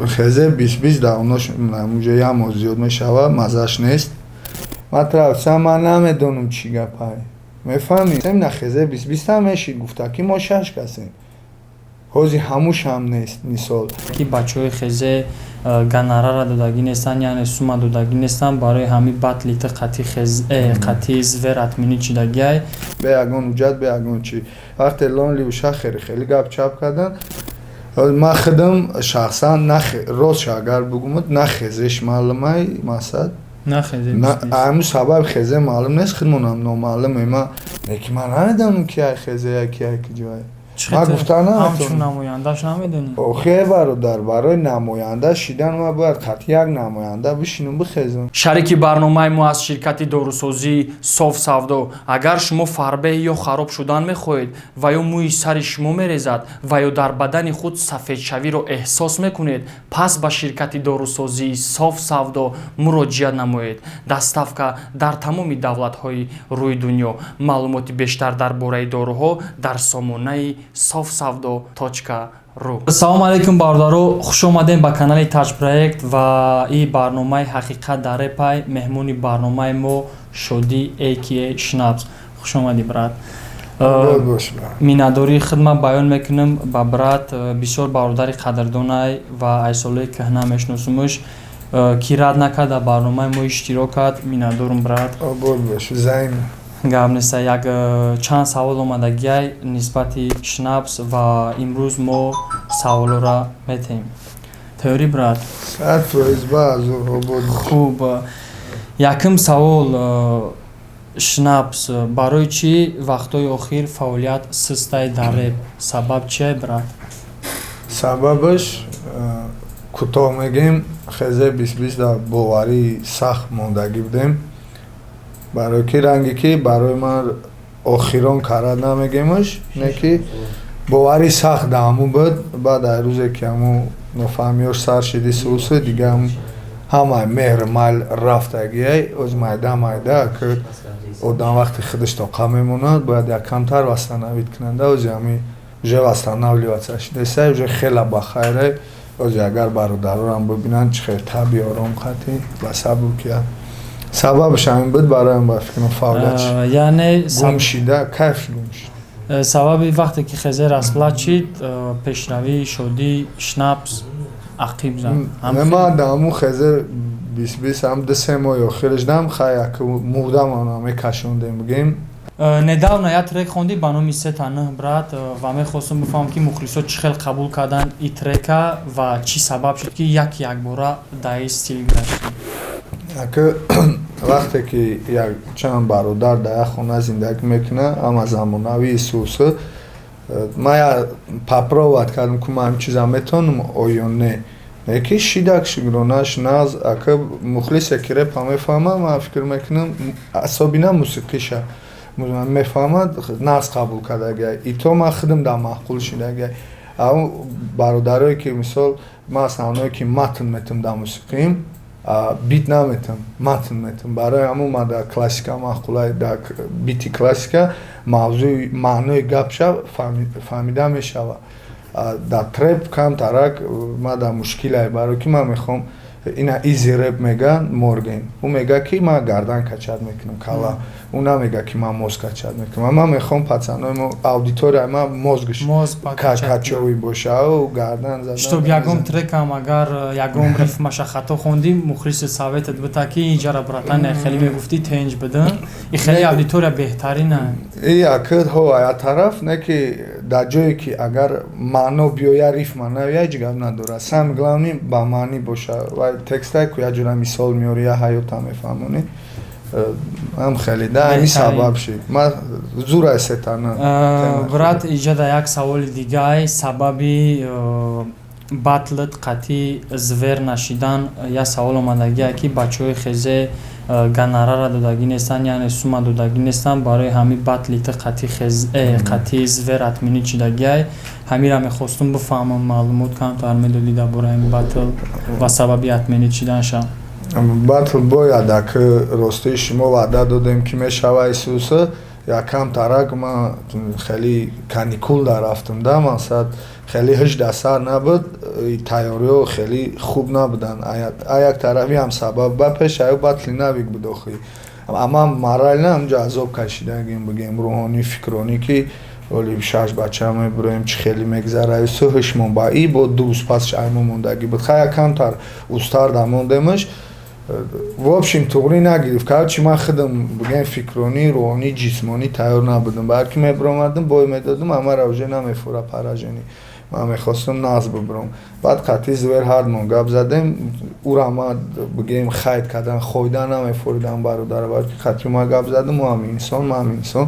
خزه 20 در اوناش اونجا یه هم زیاد میشوه مزش نیست مطرح من نمیدونم چی گپه میفهمی؟ نه خزه 20 هم میشید گفته که ما 6 کسیم حوزی هموش هم نیست مثال که بچه های خزه گناره را دادگی نیستن یعنی سوما دادگی نیستن برای همین بطلیت قطعی زور اتمینی چی دگی های به اگون وجد به اگون چی وقت الان لیوشه خیلی گپ چپ کردن ما خدم شخصا راست اگر بگم نه خزش معلومه مسد نه خزه همون سبب خزه معلوم نیست خدمونم نامعلومه ما یکی من نمیدونم که خزه یکی جای ما گفتن همچون نمایندهش نمیدونی اوخی برای نماینده شیدن ما باید قطعی یک نماینده بشینم بخیزم شریکی برنامه ما از شرکت داروسازی صاف سودو اگر شما فربه یا خراب شدن میخواهید و یا موی سر شما میریزد و یا در بدن خود سفید شوی رو احساس میکنید پس به شرکت داروسازی صاف سودو مراجعه نمایید دستافکا در تمام دولت‌های روی دنیا معلومات بیشتر درباره داروها در سامانه sofsavdo.ru Салом алейкум бародаро хуш омадем ба канали Touch Project ва ин барномаи ҳақиқат дар репай меҳмони барномаи мо Шодӣ aka Шнапс хуш омадӣ брат миннатдории хидмат баён мекунам ба брат бисёр бародари қадрдонай ва айсолаи кӯҳна мешиносумуш ки рад накард дар барномаи мо иштирок кард миннатдорум брат гап нест як чанд савол омадагиай нисбати Шнапс ва имрӯз мо саволоро метаҳем тайёрӣ брат хуб якум савол Шнапс барои чӣ вақтҳои охир фаъолият систаи дар реп сабаб чие брат сабабаш кӯтоҳ мегем хезе 20 дар боварии сахт мондагӣ будем برای که رنگی که برای من آخران کارد نمیگیمش نه که باوری سخت دامو بود بعد از روزی که همون نفهمیش سر شدی سوس دیگه همه مهر مال رفتگی از مایده که آدم وقتی خودش طاقت میموند باید یک کمتر واستنوید کننده از همین جه واستنولی واسش دسته جه خیلی بخیره از اگر برادران ببینن چه خیلی طبیعی آرام خطی بسبب که سببش همین بود برایم با فکر فعالیت یعنی گمشیده کیف گمشید سبب وقتی که خزه رسپلات شد پیشروی شدی شناپس عقیب زد ما دامو خزه 20 هم 2 ماه آخرش دم خیلی که مودم آنها کشوندیم بگیم недавно я трек хонди ба номи Сетана брат ва мехостам бифаҳмам ки мухлисот чӣ хел қабул кардан ин трека ва чӣ сабаб шуд ки якбора дар ин стил гашт вақте ки як чанд бародар дар як хона зиндагӣ мекунад ама замонавии сӯса ман я папроват кардам ки ман ҳам чиза метавонам оё не ки шидак шигронаш наз ака мухлисе ки репа мефаҳмад ман фикр мекунам асобина мусиқиша мефаҳмад наз қабул кардагия ито ман худам дар маъқул шидагия ам бародарое ки мисол ман основное ки матн метам дар мусиқим бит наметам матн метам барои ҳамун ман дар классика маъқулай дар бити классика мавзӯи маънои гапша фаҳмида мешавад дар треп камтарак ман дар мушкилае барои ки ман мехоҳам ина изи реп меган морген ӯ мега ки ман гардан качад мекунам кала ӯ намега ки ман моз качад мекунам ман мехоҳам пацанои мо аудиторияи ман мозгаш качовӣ бошад гардан задан чтоб ягон трекам агар ягон рифмаша хато хондӣ мухлиси советат бита ки инҷара братан хеле мегуфтӣ тенҷ бида и хеле аудитория беҳтарина якд ҳо ая тараф не ки дар ҷое ки агар маъно биёя рифма навия ҳеҷ гап надорад сам главни ба маънӣ бошад ва текстае ку яҷура мисол меёри я ҳаёта мефаҳмонӣ ҳам хеле да ҳамин сабаб шид ман зура сетана брат иҷада як саволи дигай сабаби батлат қатъи звер нашидан як савол омадагия ки бачаҳои хезе ганарара додагӣ нестанд яъне сума додагӣ нестанд барои ҳамин батлити қатъи звер атминӣ чидагиай ҳамира мехостум бифаҳмам маълумот камтар медодӣ дар бораи ҳамин батл ва сабаби атминӣ чиданша батл бояд ака ростии шумо ваъда додем ки мешава исуса یکم ترک ما خیلی کانیکول در رفتم ده مثلا خیلی هجد اثر نبود تیاری خیلی خوب نبودن یک طرفی هم سبب با پیش ایو بطلی نبیگ بود آخی اما مراحل هم جذاب کشیدگیم بگیم روحانی فکرانی که ولی شش بچه همه برایم چه خیلی مگذره سهش من با ای بود دوست پس ایمون موندگی بود خیلی کم تر اوستار دموندمش و общем طوری نگیرف که چی من خودم بگیم فکرانی روحانی جسمانی تیار نبودم برکی می برامدم بای میدادم اما روژه نمیفوره پراجنی من میخواستم ناز ببرم بعد قطعی زور هر من گپ زدم او را ما بگیم خید کردن خویدن نمیفوردم برادر برکی قطعی ما گپ زدم و هم انسان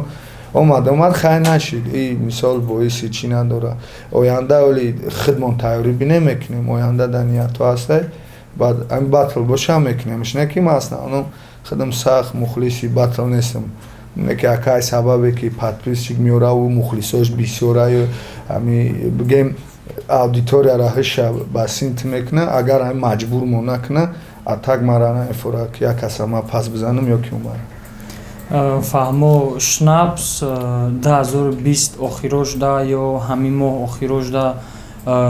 اومد خیلی نشید این مثال باعثی چی نداره آینده ولی خودمون تیاری بی نمیکنیم آینده در نیت تو هسته بعد این بطل باشه هم میکنیمش نه که ما اصلا خودم سخت مخلصی بطل نیستم نه که اکای سببه که پادپیس چیک میوره و مخلصاش بیسیوره همی بگیم اودیتوریا را هش بسینت میکنه اگر هم مجبور مو نکنه اتاق مرانه افورا که یک کس ما پس بزنم یا که اومد فهمو شنابس 2020 آخیروش دا یا همین ماه آخیروش دا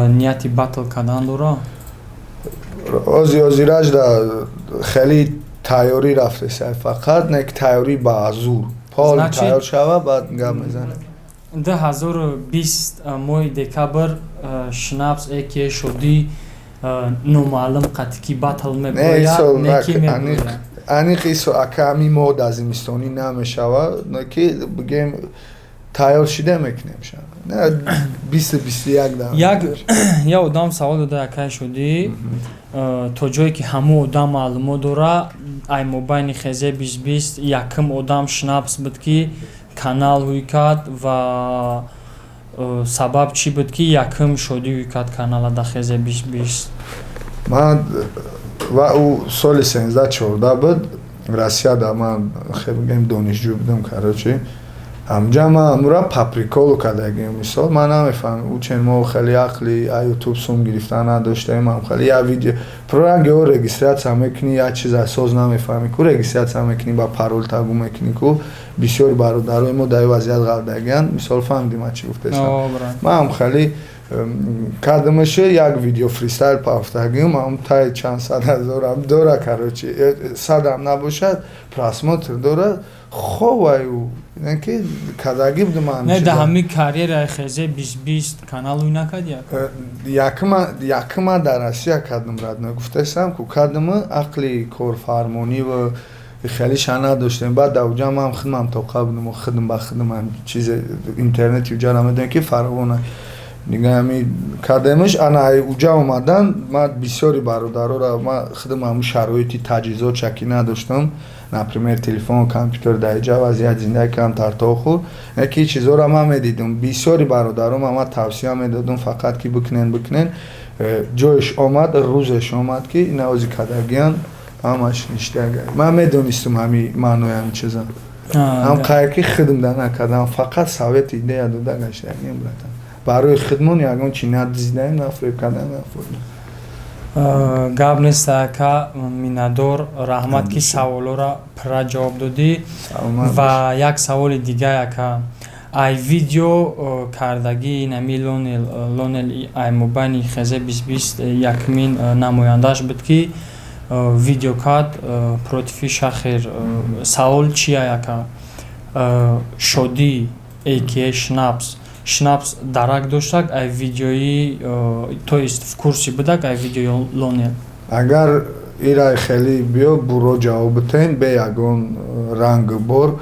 نیتی بطل کردن داره؟ آزی راج دا خیلی تیاری رفته سای فقط نه که تیاری با زور پال تیار شوه بعد گم میزنه 2020 ماه دکبر شنابس ایکی شدی نومعلم قطعی بطل میباید نکی میباید انی قیسو اکا همی مود از زمستانی نمیشوه نه که بگیم تیار شده میکنیم شد نه 20-21 یا آدم سوال داده اکای شدی تو جایی که همو آدم معلومه داره ای مبین خیزه 2020 یکم آدم شنابس بود که کانال هوی کرد و سبب چی بود که یکم شدی هوی کرد کانال در خیزه 2020 من و او سال 13-14 بود روسیه دا من خیلی بگیم دانشجو بودم کراچی همجا من امورا پاپریکولو کردگیم مثال من نمیفهم او چند ما خیلی عقلی یوتیوب سوم گرفتن نداشتیم هم خیلی یه ویدیو پرونگی او رگیستریت هم میکنی یه چیز اساس نمیفهمی که رگیستریت هم میکنی با پارول تگو میکنی که بسیار برادرای ما در وضعیت قلدگیان مثال فهمیدیم چی گفتستم من هم خیلی کردمش یک ویدیو فریستایل پافتگیم هم تای چند صد هزار هم داره کراچی صد هم نباشد پراسموتر داره خوب ایو نه که کداگی بودم من نه ده همی کاریر خیزه 2020 کانال وی نکد یکم در آسیا کردم رد نگفتم که کردم عقلی کور فرمانی و خیلی شانه داشتیم بعد اوجا هم خدمم توقع بودم و خدمم چیز اینترنتی اوجا نمیدونم که فراوانه دیگه همی کردمش انا اوجا اومدن من بسیاری برادرها را من خودم همون شرایطی تجهیزات چکی نداشتم نپریمیر تلفن و کامپیوتر در اینجا وضعیت زندگی کم ترتا خور یکی چیزا را من میدیدم بسیاری برادرها من توصیه میدادم فقط که بکنن جایش آمد روزش آمد که این اوزی کدگیان همش نشته من میدونستم همی معنی همین چیزا هم قایقی خدم در نکردم فقط سویت ایده داده گشته نمیبردم برای خدمون یکم چی ندیدیم نفریب کردن نفریب گاب نیست که میندور رحمت کی سوالو را پر جواب دادی و یک سوال دیگه که ای ویدیو کردگی نمی لونل ای مبانی خزه 2020 یکمین نمایندهش بود که ویدیو کات پروتفی شخیر سوال چیه که شدی ایکی شنابس درک داشتک ای ویدیویی تو است в курсе بدک ای ویدیو لونل اگر ایرای خیلی بیو برو جواب تین به یگون رنگ بور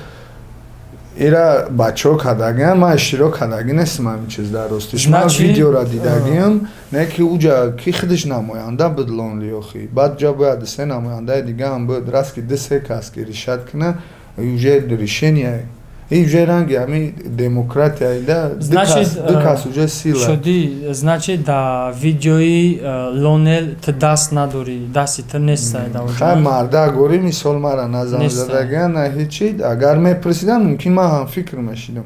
ایرا بچه ها کدگین من اشتراک کدگی نیستم همین چیز در راستش من ویدیو را دیدگیم نه که اوجا کی خودش نماینده بود لونلی آخی بعد جا باید سه نماینده دیگه هم بود راست که دسته کس که ریشت کنه اوجا ریشنیه این رنگی همی دموکراتی ایده دو کس اوجا سیله شدی значит دا ویدیوی لونل تا دست نداری دستی تا نیست ایده خیلی مرده گوری مثال مرا نظر زدگه نه هیچی اگر می پرسیدم ممکن من هم فکر میشیدم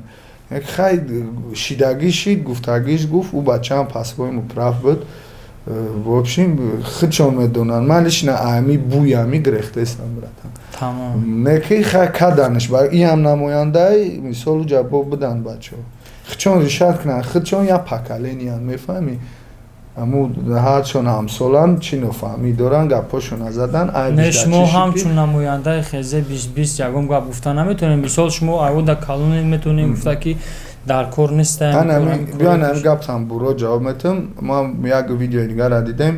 خیلی شیدگی شید گفتگیش گفت او بچه هم پسبای مپرف بود و общем خودشون میدونن منش نه اهمی بوی همی گرخته استم براتم тамом неки каданш ба иам намояндаи мисолу ҷавоб бидан бачаҳо хичон ришат кунанд хичон я пакалениан мефаҳмӣ аму ҳарчон ҳамсолан чӣ нофаҳмӣ доранд гапҳошон назадан не шумо ҳамчун намояндаи хезе 2020 ягон гап гуфта наметавонед мисол шумо айвода калоне метавонед гуфта ки дар кор нестем биён ҳамин гапам буро ҷавоб метавам мо як видеои дигара дидем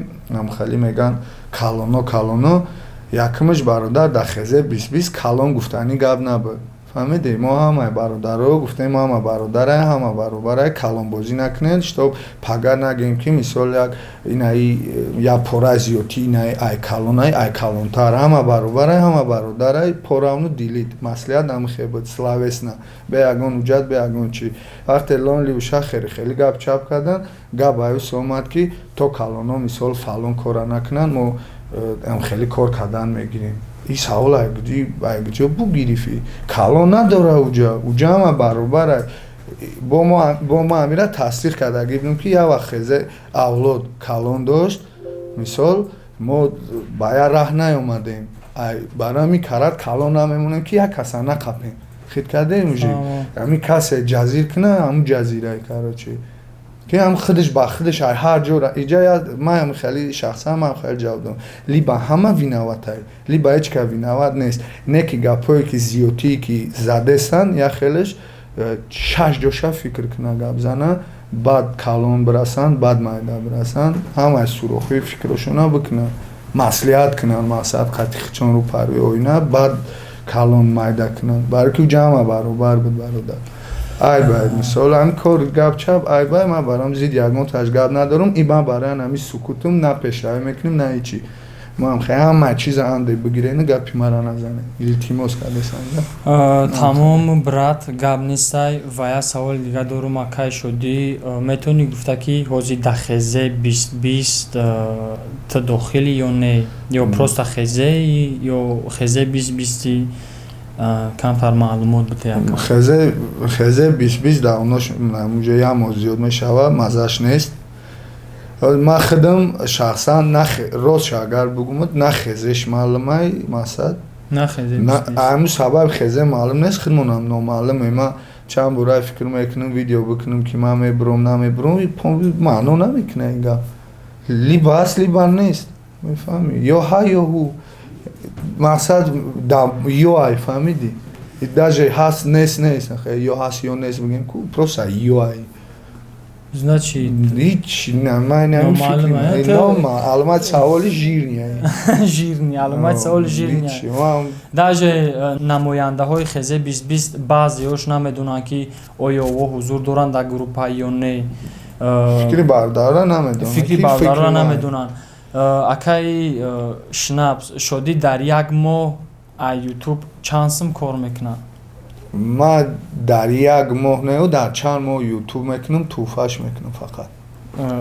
хеле меган калоно якмиш бародар дар хезе 2020 калон гуфтани гап набуд фаҳмидӣ мо ҳамаи бародаро гуфтем ҳама бародарай ҳама баробарай калонбозӣ накунед штоб пага нагем ки мисол инаи я пора зиёдтӣ инаи ай калонай ай калонтар ҳама баробарай ҳама бародарай поравну дилид маслиҳат намехебуд славесна бе ягон ҳуҷҷат бе ягон чӣ вақте лон ливуша хеле гап чап кардан гап аюс омад ки то калоно мисол фалон кора накунанд мо хеле кор кардан мегирем این سوال ایگوجا بو گیریفی کلان نداره اوجا همه برابره با ما امیره تصدیق کرده اگه بینیم که یه وقت خیزه اولاد کلان داشت مثال ما باید راه نیومدیم برای می کرد کلان نمیمونیم که یک کسا نقبیم خید کرده ایموجی همی کسی جزیر کنه همون جزیره کراچی که هم خودش با خودش هر جور ایجا من هم خیلی شخصا من خیلی جواب دادم لیبا همه ویناوتای لیبا هیچ که ویناوت نیست نه که گپایی که زیوتی که زده سن یا خیلیش شش جوشا فکر کنه گپ زنه بعد کلون برسن بعد مایده برسن همه سوراخی فکرشونه بکنه مصلحت کنن مقصد قطعی چون رو پروی اوینه بعد کلون مایده کنن برای که جمع برابر بود برادر ای باید مثال هم کار گپ چپ ای باید من برام زید یکمون تاش گپ ندارم ای من برای همی سکوتم نه پیشروی میکنیم نه هیچی ما هم خیلی همه چیز انده بگیره اینه گپی مرا نزنه التماس کرده سنده تمام برات گپ نیسтай و یا سوال دیگه دارم اکای شدی میتونی گفته که حوزی دخیزه 2020 تا داخلی یا نه یا پروست خیزه یا خیزه 2020 کمتر معلومات بده خیزه 2020 در اوناش اونجا یه موضوع میشوه مزهش نیست من خودم شخصا راست اگر بگم نه خیزش معلومه مقصد نه خیزه همون سبب خیزه معلوم نیست خودمونم نامعلومه من چند برای فکر میکنم ویدیو بکنم که من میبرم نمیبرم معنی نمیکنه اینگاه لیبا هست لیبا نیست میفهمی یا ها یا هو مقصد UI فهمیدی даже هست نیست یا هست یا نیست بگیم просто UI значит هیچ نه من نمی‌فکرم معلومات سوالی ژیرنیه معلومات سوال ژیرنیه даже намояндаҳои хезе 2020 баъзеҳош намедонанд ки оё во ҳузур доранд дар группа ё не фикри бардара намедонанд акай шнапс шоди дар як моҳ ай ютуб чанд сум кор мекунад ма дар як моҳ не дар чанд моҳ ютуб мекунам туҳфааш мекунам фақат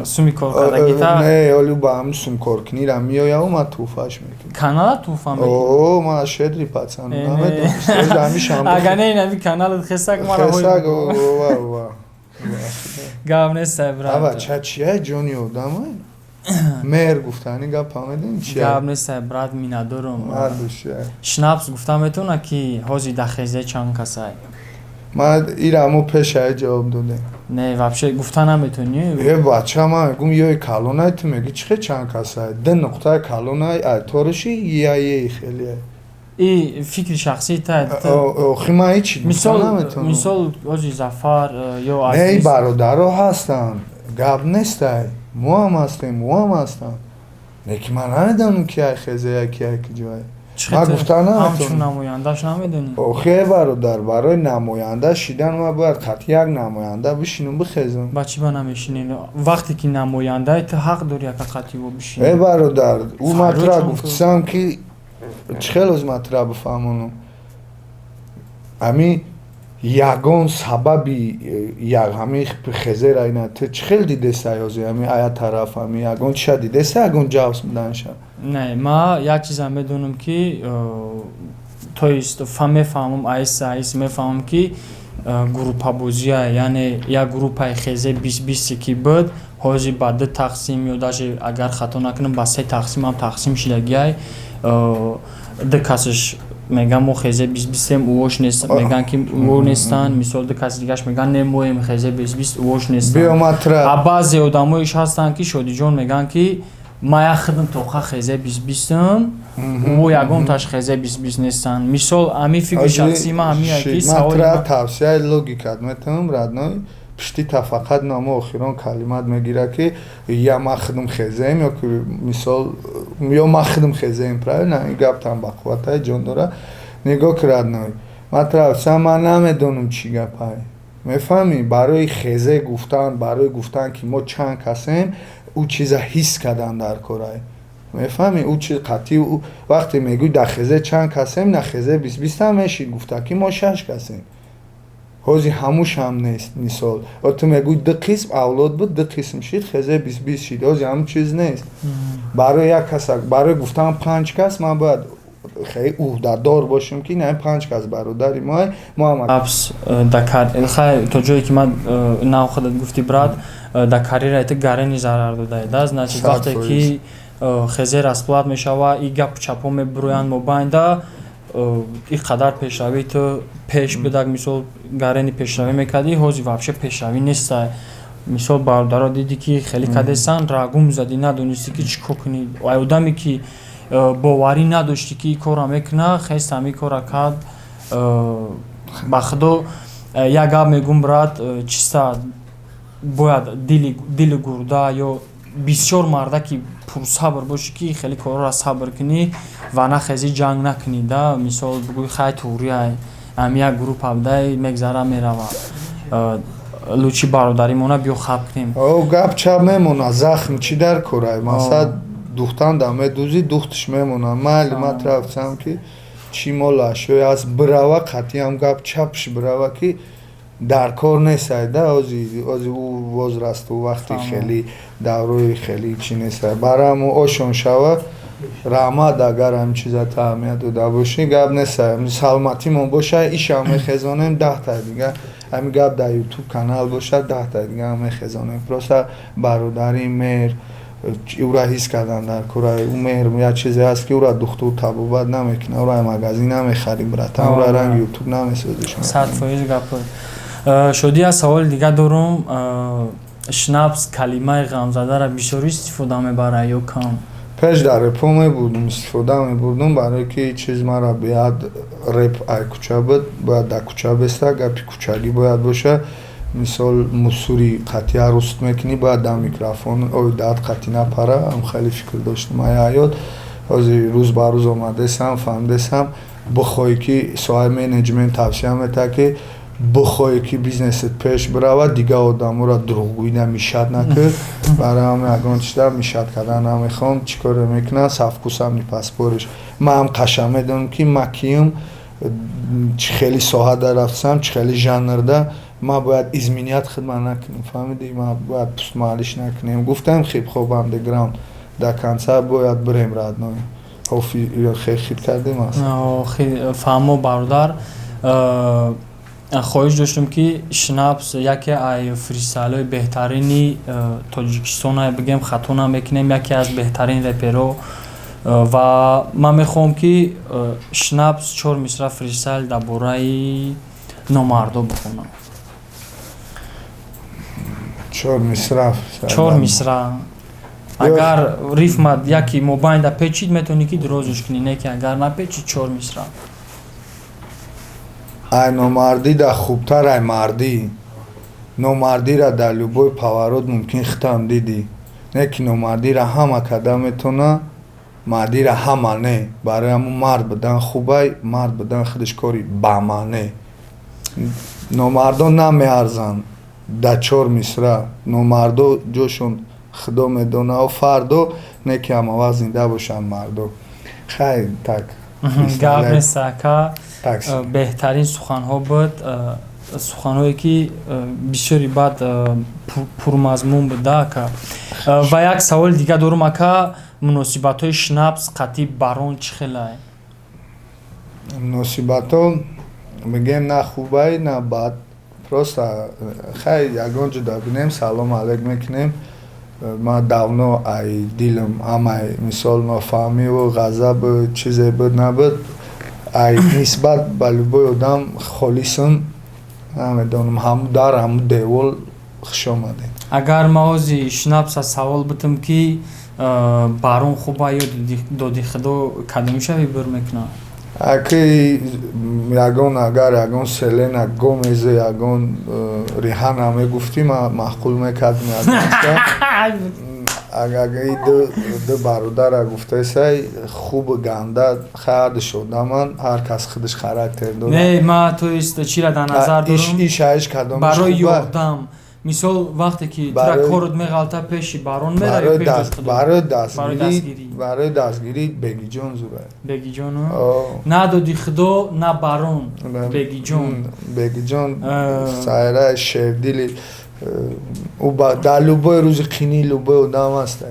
суми коркардагита не олу ба ҳам сум коркунира меояву ма туҳфааш мекунам канала туҳфа о ма шедри пацан намедонам агар не инами каналат хесак мара гап нестай брат ава чия ҷони одамай мер гуфтани гап фаҳмидем чия гап нестай брат минадорам шнапс гуфта метавонад ки ҳози дахезе чанд касай ман ираму пешае ҷавоб додем не вообще гуфта наметавонӣ бача ман мегум ёи калонай ту меги чихе чанд касай д нуқтаи калонай айториши яе хеле и фикри шахсии та охи ман ҳичи мисол ҳоҷи зафар ё не бародаро ҳастанд гап нестай мо ҳам ҳастем лекин ман намедонам ки ай хезая ки ай ки ҷоя ман гуфта наметавонам намояндаш намедонӣ охе бародар барои намоянда шидан ма бояд қатъи як намоянда бишинам бихезам ба чӣ ба намешинӣ вақте ки намояндаи ту ҳақ дорӣ қатъи во бишинӣ бародар ӯ матра гуфтисам ки чӣ хел оз матра бифаҳмонам ами ягон сабаби ҳами хезера ина ту чӣ хел дидеста ёзе ами ая тараф ами ягон чиша дидеста ягон ҷавз буданша не ма як чиза медонам ки то есть мефаҳмам аҳиста мефаҳмам ки группабозия яъне як группаи хезе 2020 ки буд ҳози ба ду тақсим ё даже агар хато накунам ба се тақсим ҳам тақсим шидагиай ду касаш меган мо хезе 20 уош нест меган ки уо нестан мисол каси дигаш меган не моем хезе 20 уош нестан биоматра а баъзе одамоиш ҳастанд ки шодиҷон меган ки ма як хидм тоқа хезе 20 уо ягонташ хезе 20 нестан мисол ами фикри шахсии ма ҳамия ки саволи матра тавсияи логикат метавонам радной пишти тафақат номо охирон калимат мегира ки я ма хидм хезаем ё ки мисол ё ма хидм хезаем правильно ин гаптам ба қувватаи ҷон дора нигоҳ ки радной матра сам ма намедонам чӣ гапай мефаҳмӣ барои хезе гуфтан барои гуфтан ки мо чанд касем ӯ чиза ҳис кардан дар корай мефаҳмӣ ӯ чи қатъи вақте мегӯй дар хезе чанд касем на хезе 20 мешид гуфта ки мо 6 касем ҳози ҳамуш ҳам нест мисол ту мегӯй ду қисм авлод буд ду қисм шид хезе 20 шид ҳози ҳамун чиз нест барои як каса барои гуфтан 5 кас ман бояд хеле уҳдадор бошем ки на 5 кас бародари мо абс дакар хай то ҷое ки ман нав худат гуфти брат да карьера ты гарени зарар додаеда значит вақте ки хезе расплат мешава и гап чапо мебуроянд мобайнда ин қадар пешравӣ ту пеш бидак мисол гарени пешравӣ мекардӣ ҳози вообще пешравӣ неста мисол бародаро диди ки хеле кадесан рагум задӣ надонистӣ ки чӣ кор кунӣ ай одаме ки боварӣ надоштӣ ки корра мекуна хест ҳамин корра кард ба худо як гап мегум брат чиста бояд дили гурда ё бисёр марда ки пурсабр бошӣ ки хеле корора сабр кунӣ ва на хези ҷанг накунӣ да мисол бигӯй хай туурияй ҳами як групп абдай мегзара мерава лучи бародаримона биё хаб кунем гап чап мемона захм чӣ дар корай масад духтан да медӯзи духтиш мемона майли ма тарафсам ки чӣ молаш ё аз бирава қатъиам гап чапш бирава ки дар кор несай да ози ӯ возрасту вақти хеле даврои хеле чӣ несай бараму ошон шава раҳмат агар ҳам чиза таҳмият дода бошӣ гап несай саломатимон боша ишам мехезонем 10 та дига ҳамин гап дар ютуб канал бошад 10 та дига мехезонем просто бародари меҳр ӯра ҳис кардан дар кора ӯ меҳр як чизе ҳаст ки ӯра духтур табобат намекунад ӯра магазин намехарим братан ӯра ранги ютуб намесозиш 100% гапо шодӣ аз саволи дига дорум шнапс калимаи ғамзадаро бисёр истифода мебарад ё кам пеш дар репо мебурдум истифода мебурдум барое ки чиз мара бояд реп ай кӯча буд бояд дар кӯча беста гапи кӯчагӣ бояд боша мисол мусури қатъи аруст мекунӣ бояд дар микрофон дад қатъи напара ам хеле фикр доштам ай ҳаёт ҳозир рӯз ба рӯз омадесам фаҳмидесам бихоҳӣ ки соҳаи менеҷмент тавсия метавад ки бихоҳӣ ки бизнесет пеш биравад дига одаморо дурӯғгӯӣ намешад накард барои ҳам ягон чиза мешад кардан намехоҳам чӣ коре мекунам савкусам паспориш ман ҳам қашан медонам ки ма киюм чӣ хеле соҳа дарафтам чӣ хеле жанрда ма бояд изминият хидмат накунем фаҳмидӣ ма бояд пустмаҳалиш накунем гуфтам хеб хоб андеграунд дар консарт бояд бирем радной хеле хит кардем аст фаҳмо бародар хоҳиш доштам ки шнапс яке аз фристайлҳои беҳтарини тоҷикистон бигем хато намекунем яке аз беҳтарин реперо ва ман мехоҳам ки шнапс 4 мисра фристайл дар бораи номардо бихонам 4 мисра 4 мисра агар рифмат яки мобайнда печид метавонӣ ки дурозиш кунӣ не ки агар напечид 4 мисра ай номардӣ да хубтар ай мардӣ номардиро дар любой паворот мумкин хитам дидӣ не ки номардиро ҳама карда метавона мардиро ҳама не барои ҳамун мард будан хубай мард будан худаш кори бамаъне номардон намеарзанд дар 4 мисра номардо ҷошон худо медонаву фардо не ки ҳамавақт зинда бошанд мардо хай так гап нест ака беҳтарин суханҳо буд суханҳое ки бисёри баъд пурмазмун буда ака ва як саволи дига дорум ака муносибатҳои шнапс қатъи барон чӣ хелае муносибатҳо мегем на хубай на бад просто хай ягон ҷуда бинем салом алек мекунем ма давно ай дилам ҳамаи мисол нофаҳмиву ғазабу чизе буд набуд ай нисбат ба любой одам холисон намедонам ҳаму дар ҳаму девол хушомадед. агар маози шнапса савол битам ки барон хуба ё доди худо кадомишави бур мекунад аки ягон агар ягон селена гомезе ягон риҳана мегуфтӣ маъқул мекардим агар ду бародара гуфтасай хуб ганда хард шодаман ҳар кас худаш характер дорад. не ма то есть чира дар назар дорам ишаиш кадомиш барои хуба ёрдам мисол вақте ки тура корот меғалта пеши барон мерави барои дастгирӣ бегиҷон зурад бегиҷону на доди худо на барон бегиҷон сайра шердили дар любой рӯзи қини любой одам аст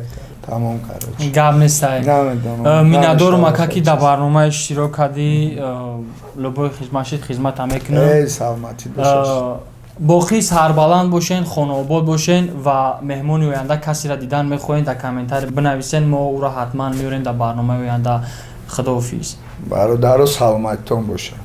тамом кард гап нестай миннатдорум ака ки дар барнома иштирок кардӣ любой хизматшид хизмата мекунам саломатӣ бошаш боқӣ сарбаланд бошен хонаобод бошен ва меҳмони оянда касеро дидан мехоҳед дар комментария бинависен мо ӯро ҳатман меорем дар барномаи оянда худоҳофиз бародаро саломатитон бошад.